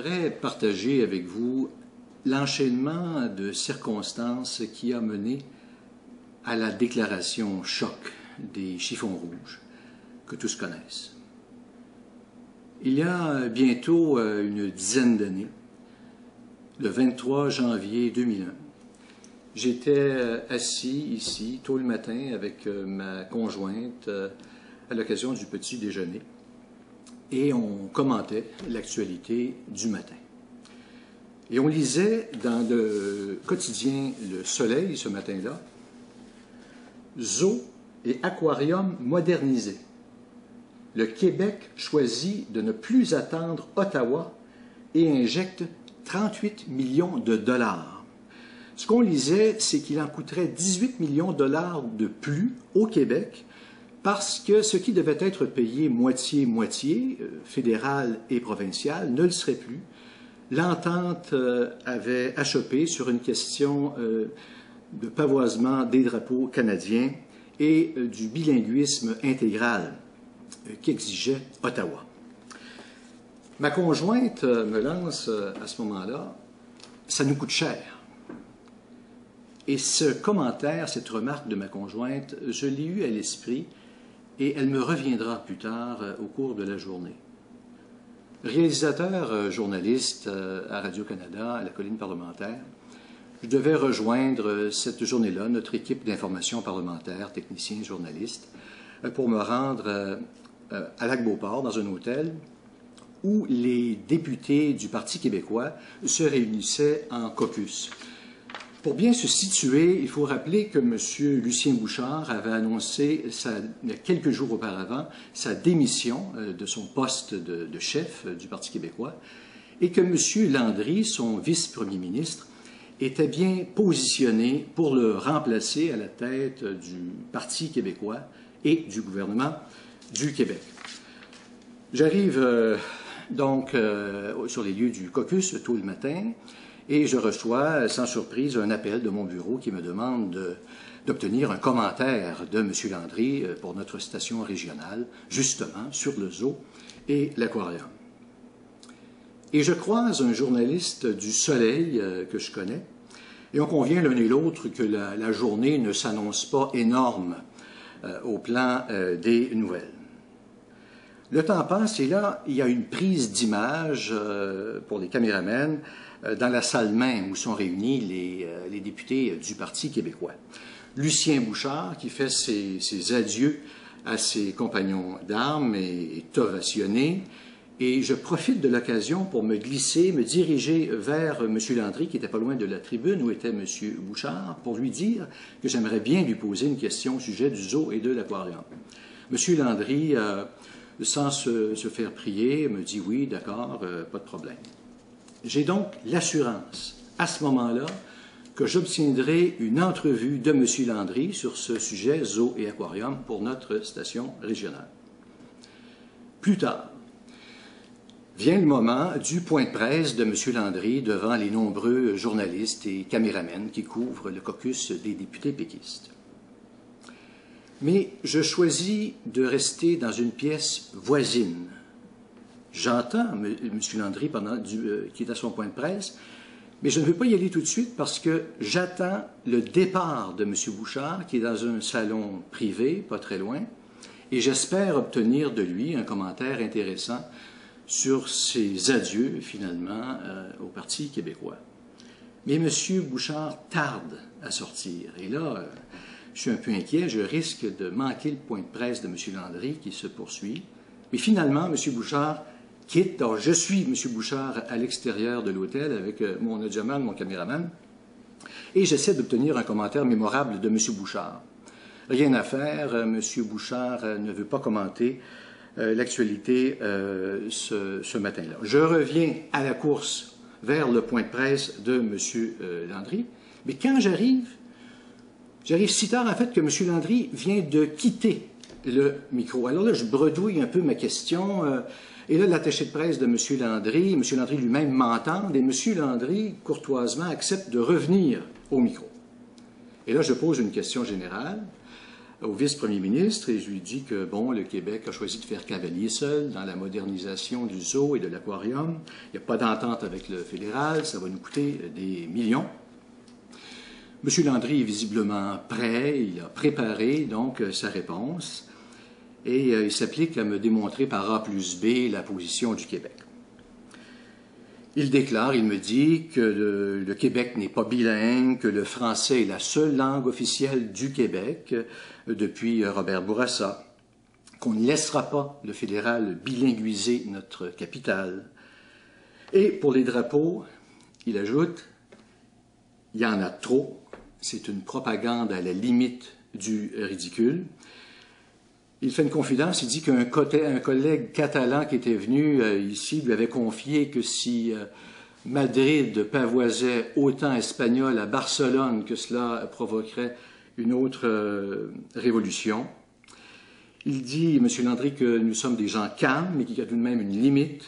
j'aimerais partager avec vous l'enchaînement de circonstances qui a mené à la déclaration choc des chiffons rouges que tous connaissent. Il y a bientôt une dizaine d'années, le 23 janvier 2001, j'étais assis ici tôt le matin avec ma conjointe à l'occasion du petit déjeuner et on commentait l'actualité du matin. Et on lisait dans le quotidien Le Soleil ce matin-là, Zoo et aquarium modernisés. Le Québec choisit de ne plus attendre Ottawa et injecte 38 millions de dollars. Ce qu'on lisait, c'est qu'il en coûterait 18 millions de dollars de plus au Québec parce que ce qui devait être payé moitié-moitié, fédéral et provincial, ne le serait plus. L'entente avait achoppé sur une question de pavoisement des drapeaux canadiens et du bilinguisme intégral qu'exigeait Ottawa. Ma conjointe me lance à ce moment-là, ça nous coûte cher. Et ce commentaire, cette remarque de ma conjointe, je l'ai eue à l'esprit et elle me reviendra plus tard au cours de la journée. Réalisateur, journaliste à Radio-Canada, à la colline parlementaire, je devais rejoindre cette journée-là notre équipe d'information parlementaire, techniciens, journalistes, pour me rendre à Lac-Beauport, dans un hôtel, où les députés du Parti québécois se réunissaient en caucus. Pour bien se situer, il faut rappeler que M. Lucien Bouchard avait annoncé quelques jours auparavant sa démission de son poste de chef du Parti québécois et que M. Landry, son vice-premier ministre, était bien positionné pour le remplacer à la tête du Parti québécois et du gouvernement du Québec. J'arrive donc sur les lieux du caucus tôt le matin et je reçois sans surprise un appel de mon bureau qui me demande d'obtenir un commentaire de M. Landry pour notre station régionale, justement sur le zoo et l'aquarium. Et je croise un journaliste du Soleil que je connais et on convient l'un et l'autre que la journée ne s'annonce pas énorme au plan des nouvelles. Le temps passe et là, il y a une prise d'image pour les caméramans dans la salle même où sont réunis les députés du Parti québécois. Lucien Bouchard qui fait ses adieux à ses compagnons d'armes est ovationné et je profite de l'occasion pour me glisser, me diriger vers M. Landry qui était pas loin de la tribune où était M. Bouchard pour lui dire que j'aimerais bien lui poser une question au sujet du zoo et de l'aquarium. M. Landry sans se faire prier, me dit « oui, d'accord, pas de problème ». J'ai donc l'assurance, à ce moment-là, que j'obtiendrai une entrevue de M. Landry sur ce sujet zoo et aquarium pour notre station régionale. Plus tard, vient le moment du point de presse de M. Landry devant les nombreux journalistes et caméramans qui couvrent le caucus des députés péquistes. Mais je choisis de rester dans une pièce voisine. J'entends M. Landry qui est à son point de presse, mais je ne veux pas y aller tout de suite parce que j'attends le départ de M. Bouchard, qui est dans un salon privé, pas très loin, et j'espère obtenir de lui un commentaire intéressant sur ses adieux, finalement, au Parti québécois. Mais M. Bouchard tarde à sortir, et là, je suis un peu inquiet, je risque de manquer le point de presse de M. Landry qui se poursuit. Mais finalement, M. Bouchard quitte. Alors, je suis M. Bouchard à l'extérieur de l'hôtel avec mon audioman, mon caméraman, et j'essaie d'obtenir un commentaire mémorable de M. Bouchard. Rien à faire, M. Bouchard ne veut pas commenter l'actualité ce matin-là. Je reviens à la course vers le point de presse de M. Landry, mais quand j'arrive si tard, en fait, que M. Landry vient de quitter le micro. Alors là, je bredouille un peu ma question. Et là, l'attaché de presse de M. Landry lui-même m'entend, et M. Landry, courtoisement, accepte de revenir au micro. Et là, je pose une question générale au vice-premier ministre et je lui dis que, bon, le Québec a choisi de faire cavalier seul dans la modernisation du zoo et de l'aquarium. Il n'y a pas d'entente avec le fédéral, ça va nous coûter des millions. M. Landry est visiblement prêt, il a préparé donc sa réponse et il s'applique à me démontrer par A plus B la position du Québec. Il déclare, il me dit que le Québec n'est pas bilingue, que le français est la seule langue officielle du Québec depuis Robert Bourassa, qu'on ne laissera pas le fédéral bilinguiser notre capitale. Et pour les drapeaux, il ajoute, il y en a trop, c'est une propagande à la limite du ridicule. Il fait une confidence, il dit qu'un collègue catalan qui était venu ici lui avait confié que si Madrid pavoisait autant espagnol à Barcelone, que cela provoquerait une autre révolution. Il dit, M. Landry, que nous sommes des gens calmes, mais qu'il y a tout de même une limite,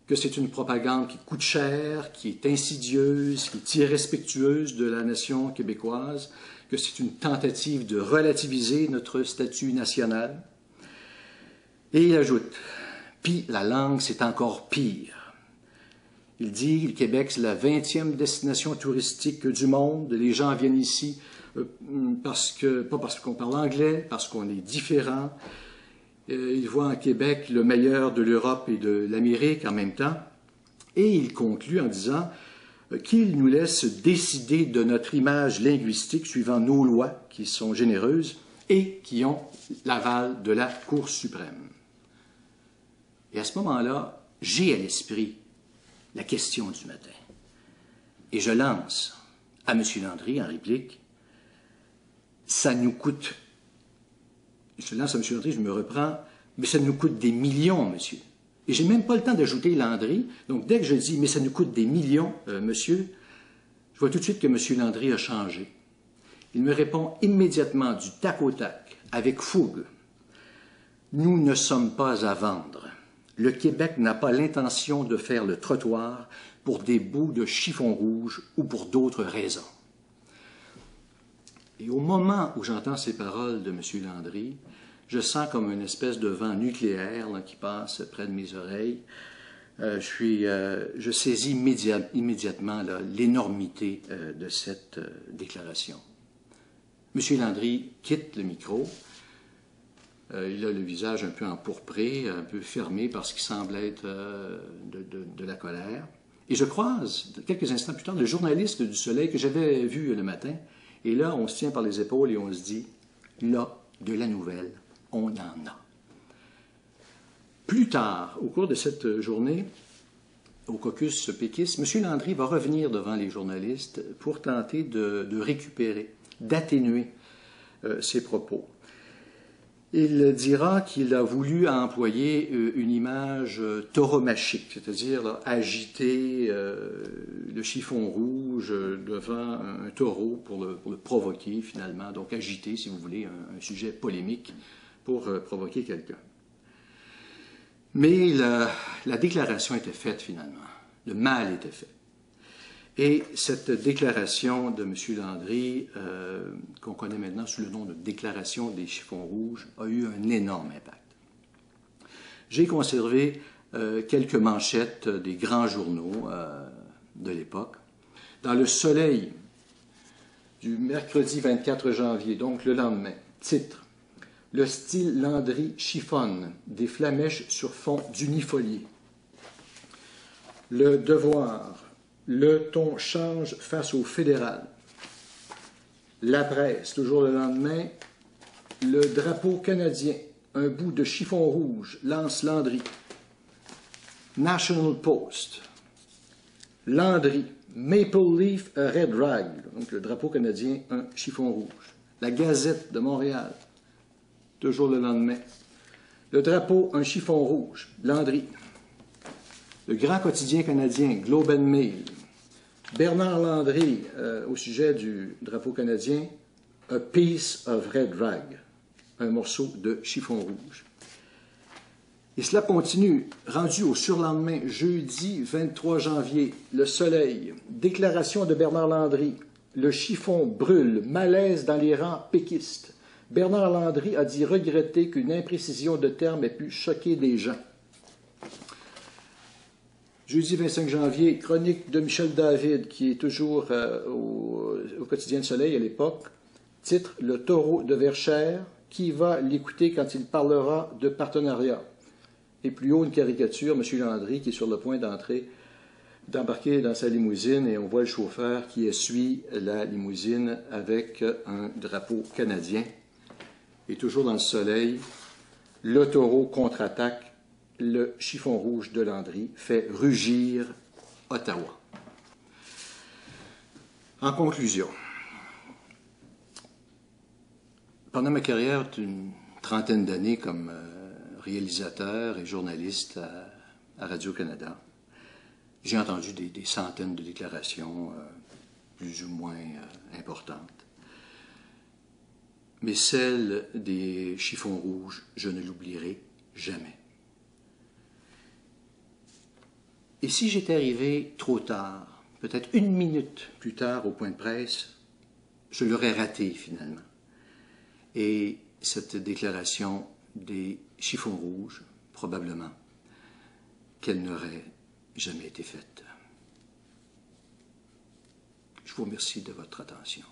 que c'est une propagande qui coûte cher, qui est insidieuse, qui est irrespectueuse de la nation québécoise, que c'est une tentative de relativiser notre statut national. Et il ajoute, puis la langue, c'est encore pire. Il dit, le Québec, c'est la 20e destination touristique du monde. Les gens viennent ici pas parce qu'on parle anglais, parce qu'on est différent. Ils voient en Québec le meilleur de l'Europe et de l'Amérique en même temps. Et il conclut en disant qu'il nous laisse décider de notre image linguistique suivant nos lois qui sont généreuses et qui ont l'aval de la Cour suprême. Et à ce moment-là, j'ai à l'esprit la question du matin. Et je lance à M. Landry en réplique, ça nous coûte, je lance à M. Landry, je me reprends, mais ça nous coûte des millions, monsieur. Et je n'ai même pas le temps d'ajouter Landry. Donc, dès que je dis « mais ça nous coûte des millions, monsieur », je vois tout de suite que M. Landry a changé. Il me répond immédiatement, du tac au tac, avec fougue. « Nous ne sommes pas à vendre. Le Québec n'a pas l'intention de faire le trottoir pour des bouts de chiffon rouge ou pour d'autres raisons. » Et au moment où j'entends ces paroles de M. Landry, je sens comme une espèce de vent nucléaire là, qui passe près de mes oreilles. Je saisis immédiatement l'énormité de cette déclaration. M. Landry quitte le micro. Il a le visage un peu empourpré, un peu fermé parce qu'il semble être de la colère. Et je croise, quelques instants plus tard, le journaliste du Soleil que j'avais vu le matin. Et là, on se tient par les épaules et on se dit, là, de la nouvelle, on en a. Plus tard, au cours de cette journée, au caucus péquiste, M. Landry va revenir devant les journalistes pour tenter de récupérer, d'atténuer ses propos. Il dira qu'il a voulu employer une image tauromachique, c'est-à-dire agiter le chiffon rouge devant un taureau pour le provoquer finalement, donc agiter, si vous voulez, un sujet polémique pour provoquer quelqu'un. Mais la déclaration était faite finalement, le mal était fait. Et cette déclaration de M. Landry, qu'on connaît maintenant sous le nom de déclaration des chiffons rouges, a eu un énorme impact. J'ai conservé quelques manchettes des grands journaux de l'époque. Dans le Soleil du mercredi 24 janvier, donc le lendemain, titre « Le style Landry chiffonne, des flamèches sur fond d'unifolié ». Le Devoir. Le ton change face au fédéral. La Presse, toujours le lendemain, le drapeau canadien, un bout de chiffon rouge, lance Landry. National Post, Landry, Maple Leaf, a red rag, donc le drapeau canadien, un chiffon rouge. La Gazette de Montréal, toujours le lendemain, le drapeau, un chiffon rouge, Landry. Le grand quotidien canadien, Globe and Mail, Bernard Landry, au sujet du drapeau canadien, A Piece of Red Rag, un morceau de chiffon rouge. Et cela continue, rendu au surlendemain, jeudi 23 janvier, Le Soleil, déclaration de Bernard Landry, le chiffon brûle, malaise dans les rangs péquistes, Bernard Landry a dit regretter qu'une imprécision de terme ait pu choquer des gens. Jeudi 25 janvier, chronique de Michel David, qui est toujours au Quotidien Le Soleil à l'époque. Titre, le taureau de Verchères, qui va l'écouter quand il parlera de partenariat. Et plus haut, une caricature, M. Landry, qui est sur le point d'embarquer dans sa limousine, et on voit le chauffeur qui essuie la limousine avec un drapeau canadien. Et toujours dans Le Soleil, le taureau contre-attaque, le chiffon rouge de Landry fait rugir Ottawa. En conclusion, pendant ma carrière d'une trentaine d'années comme réalisateur et journaliste à Radio-Canada, j'ai entendu des centaines de déclarations plus ou moins importantes. Mais celle des chiffons rouges, je ne l'oublierai jamais. Et si j'étais arrivé trop tard, peut-être une minute plus tard au point de presse, je l'aurais raté finalement. Et cette déclaration des chiffons rouges, probablement, qu'elle n'aurait jamais été faite. Je vous remercie de votre attention.